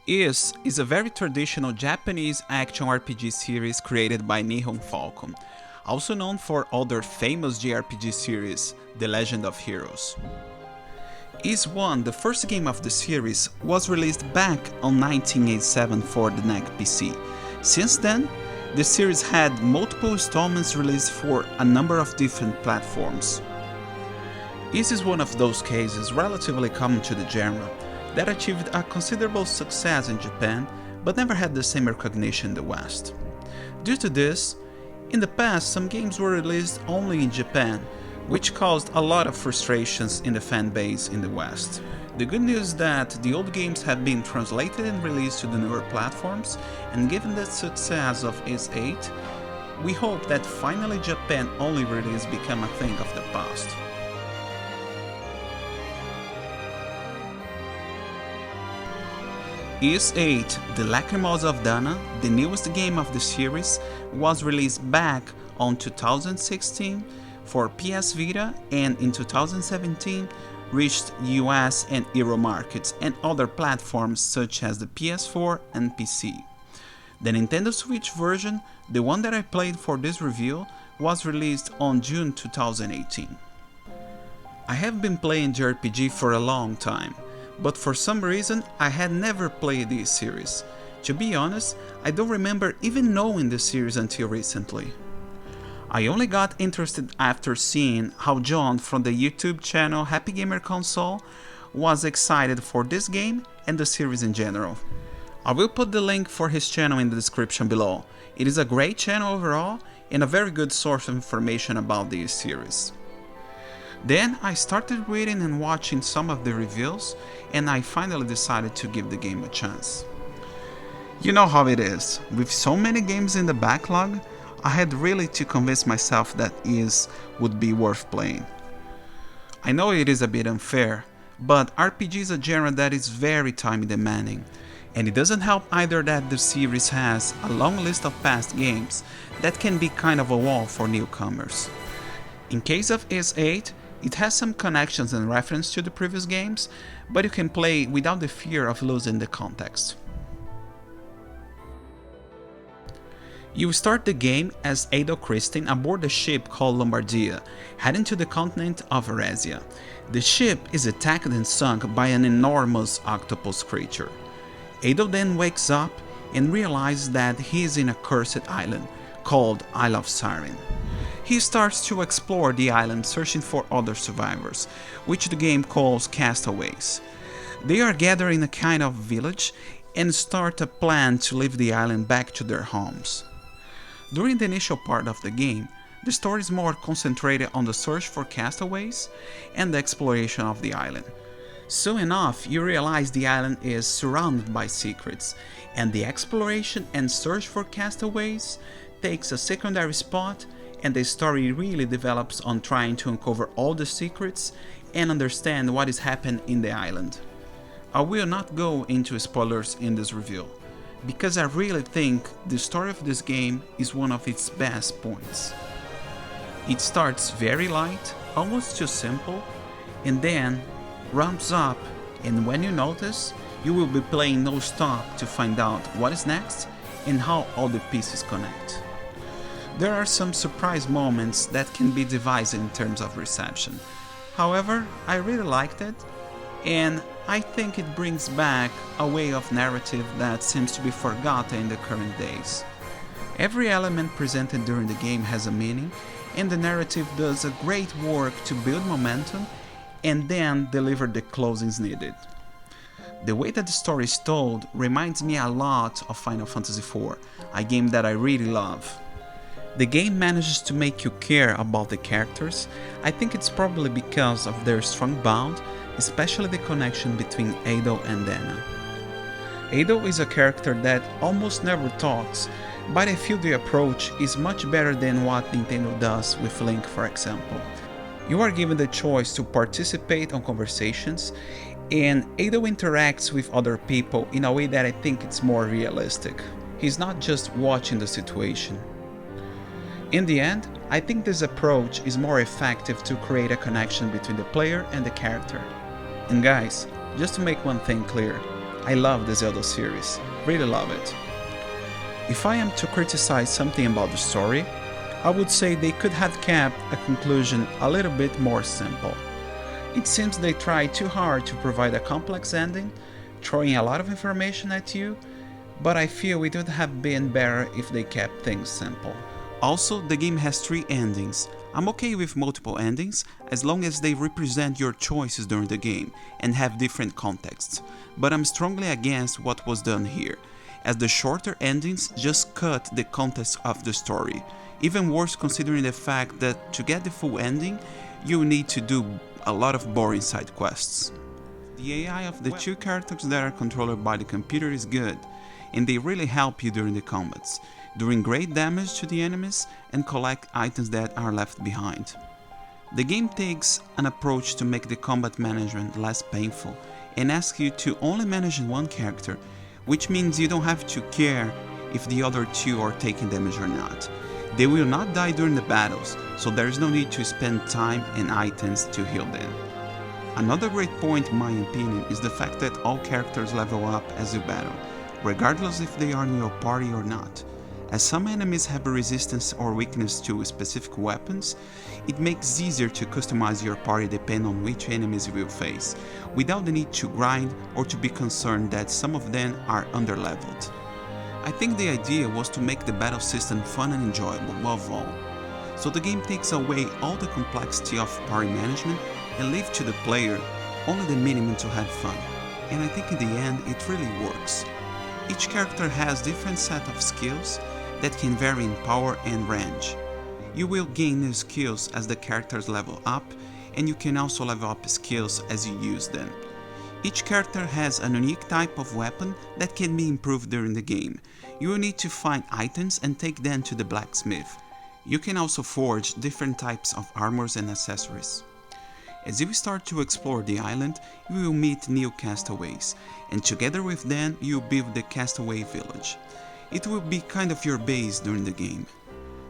Is a very traditional Japanese action RPG series created by Nihon Falcom, also known for other famous JRPG series, The Legend of Heroes. Is 1, the first game of the series, was released back on 1987 for the NEC PC. Since then, the series had multiple installments released for a number of different platforms. Is is one of those cases relatively common to the genre that achieved a considerable success in Japan but never had the same recognition in the West. Due to this, in the past some games were released only in Japan, which caused a lot of frustrations in the fan base in the West. The good news is that the old games have been translated and released to the newer platforms, and given the success of YS8, we hope that finally Japan only release become a thing of the past. YS8 Lacrimosa of Dana, the newest game of the series, was released back on 2016 for PS Vita and in 2017 reached US and Euro markets and other platforms such as the PS4 and PC. The Nintendo Switch version, the one that I played for this review, was released on June 2018. I have been playing JRPG for a long time, but for some reason I had never played this series. To be honest, I don't remember even knowing the series until recently. I only got interested after seeing how John from the YouTube channel Happy Gamer Console was excited for this game and the series in general. I will put the link for his channel in the description below. It is a great channel overall and a very good source of information about this series. Then I started reading and watching some of the reviews and I finally decided to give the game a chance. You know how it is, with so many games in the backlog, I had really to convince myself that YS would be worth playing. I know it is a bit unfair, but RPG is a genre that is very time demanding, and it doesn't help either that the series has a long list of past games that can be kind of a wall for newcomers. In case of YS8, it has some connections and reference to the previous games, but you can play without the fear of losing the context. You start the game as Ado Christine aboard a ship called Lombardia, heading to the continent of Eurasia. The ship is attacked and sunk by an enormous octopus creature. Ado then wakes up and realizes that he is in a cursed island called Isle of Siren. He starts to explore the island searching for other survivors, which the game calls castaways. They are gathered in a kind of village and start a plan to leave the island back to their homes. During the initial part of the game, the story is more concentrated on the search for castaways and the exploration of the island. Soon enough, you realize the island is surrounded by secrets, and the exploration and search for castaways takes a secondary spot, and the story really develops on trying to uncover all the secrets and understand what is happening in the island. I will not go into spoilers in this review, because I really think the story of this game is one of its best points. It starts very light, almost too simple, and then ramps up, and when you notice, you will be playing non-stop to find out what is next and how all the pieces connect. There are some surprise moments that can be divided in terms of reception. However, I really liked it, and I think it brings back a way of narrative that seems to be forgotten in the current days. Every element presented during the game has a meaning, and the narrative does a great work to build momentum and then deliver the closings needed. The way that the story is told reminds me a lot of Final Fantasy IV, a game that I really love. The game manages to make you care about the characters. I think it's probably because of their strong bond, especially the connection between Ado and Dana. Ado is a character that almost never talks, but I feel the approach is much better than what Nintendo does with Link, for example. You are given the choice to participate on conversations, and Ado interacts with other people in a way that I think it's more realistic. He's not just watching the situation. In the end, I think this approach is more effective to create a connection between the player and the character. And guys, just to make one thing clear, I love the Zelda series, really love it. If I am to criticize something about the story, I would say they could have kept a conclusion a little bit more simple. It seems they tried too hard to provide a complex ending, throwing a lot of information at you, but I feel it would have been better if they kept things simple. Also, the game has 3 endings. I'm okay with multiple endings as long as they represent your choices during the game and have different contexts, but I'm strongly against what was done here, as the shorter endings just cut the context of the story. Even worse considering the fact that to get the full ending, you need to do a lot of boring side quests. The AI of the 2 characters that are controlled by the computer is good, and they really help you during the combats, doing great damage to the enemies and collect items that are left behind. The game takes an approach to make the combat management less painful and asks you to only manage one character, which means you don't have to care if the other 2 are taking damage or not. They will not die during the battles, so there is no need to spend time and items to heal them. Another great point in my opinion is the fact that all characters level up as you battle, regardless if they are in your party or not. As some enemies have a resistance or weakness to specific weapons, it makes it easier to customize your party depending on which enemies you will face, without the need to grind or to be concerned that some of them are underleveled. I think the idea was to make the battle system fun and enjoyable above all, so the game takes away all the complexity of party management and leaves to the player only the minimum to have fun, and I think in the end it really works. Each character has different set of skills that can vary in power and range. You will gain new skills as the characters level up, and you can also level up skills as you use them. Each character has a unique type of weapon that can be improved during the game. You will need to find items and take them to the blacksmith. You can also forge different types of armors and accessories. As you start to explore the island, you will meet new castaways, and together with them you build the castaway village. It will be kind of your base during the game.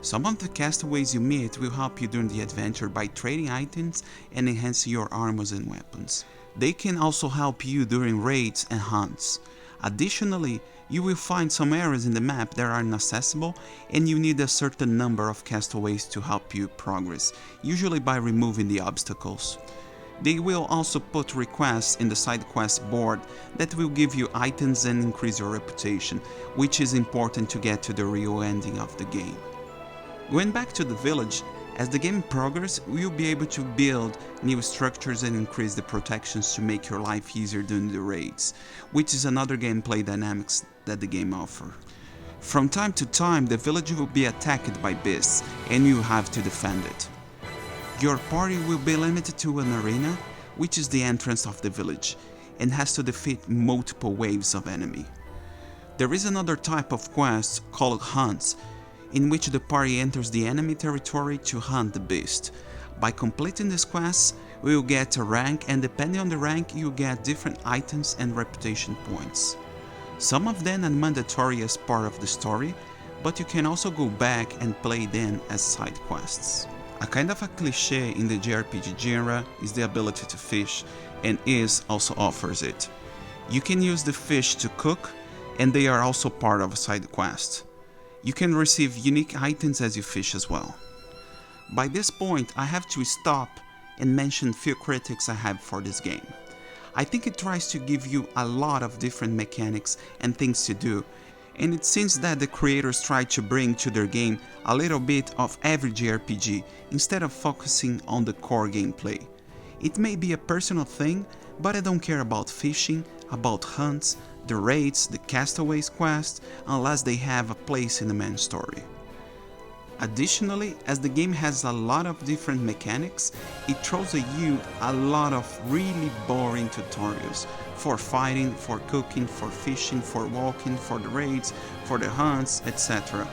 Some of the castaways you meet will help you during the adventure by trading items and enhancing your armors and weapons. They can also help you during raids and hunts. Additionally, you will find some areas in the map that are inaccessible and you need a certain number of castaways to help you progress, usually by removing the obstacles. They will also put requests in the side quest board that will give you items and increase your reputation, which is important to get to the real ending of the game. Going back to the village, as the game progresses, you'll be able to build new structures and increase the protections to make your life easier during the raids, which is another gameplay dynamics that the game offers. From time to time, the village will be attacked by beasts, and you have to defend it. Your party will be limited to an arena, which is the entrance of the village, and has to defeat multiple waves of enemy. There is another type of quest called hunts, in which the party enters the enemy territory to hunt the beast. By completing this quest, we will get a rank, and depending on the rank you get different items and reputation points. Some of them are mandatory as part of the story, but you can also go back and play them as side quests. A kind of a cliché in the JRPG genre is the ability to fish, and Is also offers it. You can use the fish to cook, and they are also part of a side quest. You can receive unique items as you fish as well. By this point, I have to stop and mention few critics I have for this game. I think it tries to give you a lot of different mechanics and things to do, and it seems that the creators try to bring to their game a little bit of every JRPG instead of focusing on the core gameplay. It may be a personal thing, but I don't care about fishing, about hunts, the raids, the castaways quest, unless they have a place in the main story. Additionally, as the game has a lot of different mechanics, it throws at you a lot of really boring tutorials for fighting, for cooking, for fishing, for walking, for the raids, for the hunts, etc.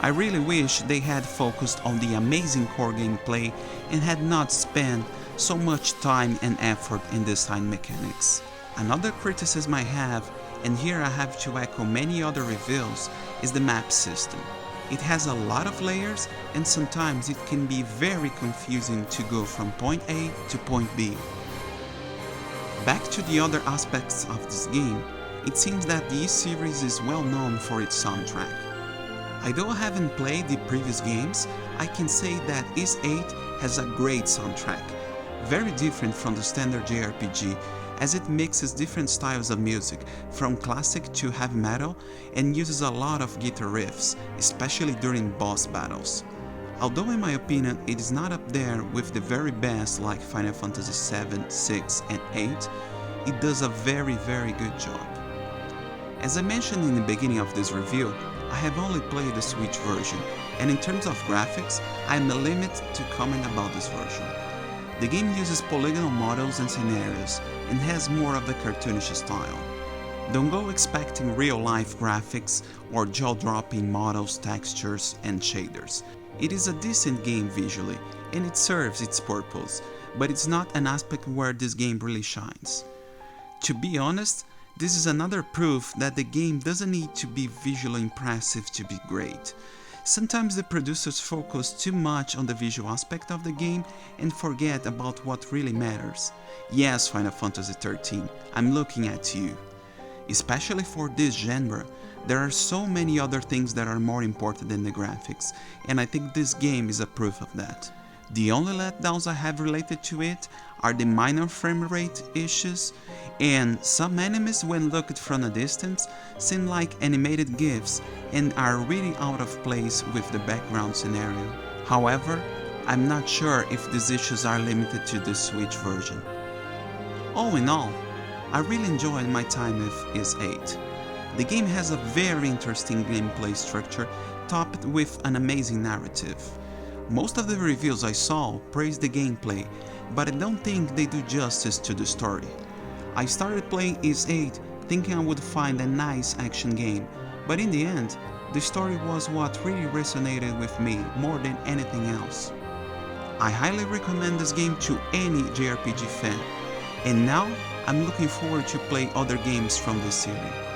I really wish they had focused on the amazing core gameplay and had not spent so much time and effort in the side mechanics. Another criticism I have, and here I have to echo many other reviews, is the map system. It has a lot of layers, and sometimes it can be very confusing to go from point A to point B. Back to the other aspects of this game, It seems that the series is well known for its soundtrack. Although I haven't played the previous games, I can say that YS8 has a great soundtrack, very different from the standard JRPG, as it mixes different styles of music, from classic to heavy metal, and uses a lot of guitar riffs, especially during boss battles. Although in my opinion it is not up there with the very best like Final Fantasy 7, 6 and 8, it does a very good job. As I mentioned in the beginning of this review, I have only played the Switch version, and in terms of graphics, I am limited to comment about this version. The game uses polygonal models and scenarios, and has more of the cartoonish style. Don't go expecting real-life graphics or jaw-dropping models, textures, and shaders. It is a decent game visually, and it serves its purpose, but it's not an aspect where this game really shines. To be honest, this is another proof that the game doesn't need to be visually impressive to be great. Sometimes the producers focus too much on the visual aspect of the game and forget about what really matters. Yes, Final Fantasy 13, I'm looking at you. Especially for this genre, there are so many other things that are more important than the graphics, and I think this game is a proof of that. The only letdowns I have related to it are the minor frame rate issues, and some enemies when looked from a distance seem like animated GIFs and are really out of place with the background scenario. However, I'm not sure if these issues are limited to the Switch version. All in all, I really enjoyed my time with YS8. The game has a very interesting gameplay structure topped with an amazing narrative. Most of the reviews I saw praised the gameplay, but I don't think they do justice to the story. I started playing YS8 thinking I would find a nice action game, but in the end, the story was what really resonated with me more than anything else. I highly recommend this game to any JRPG fan, and now I'm looking forward to play other games from this series.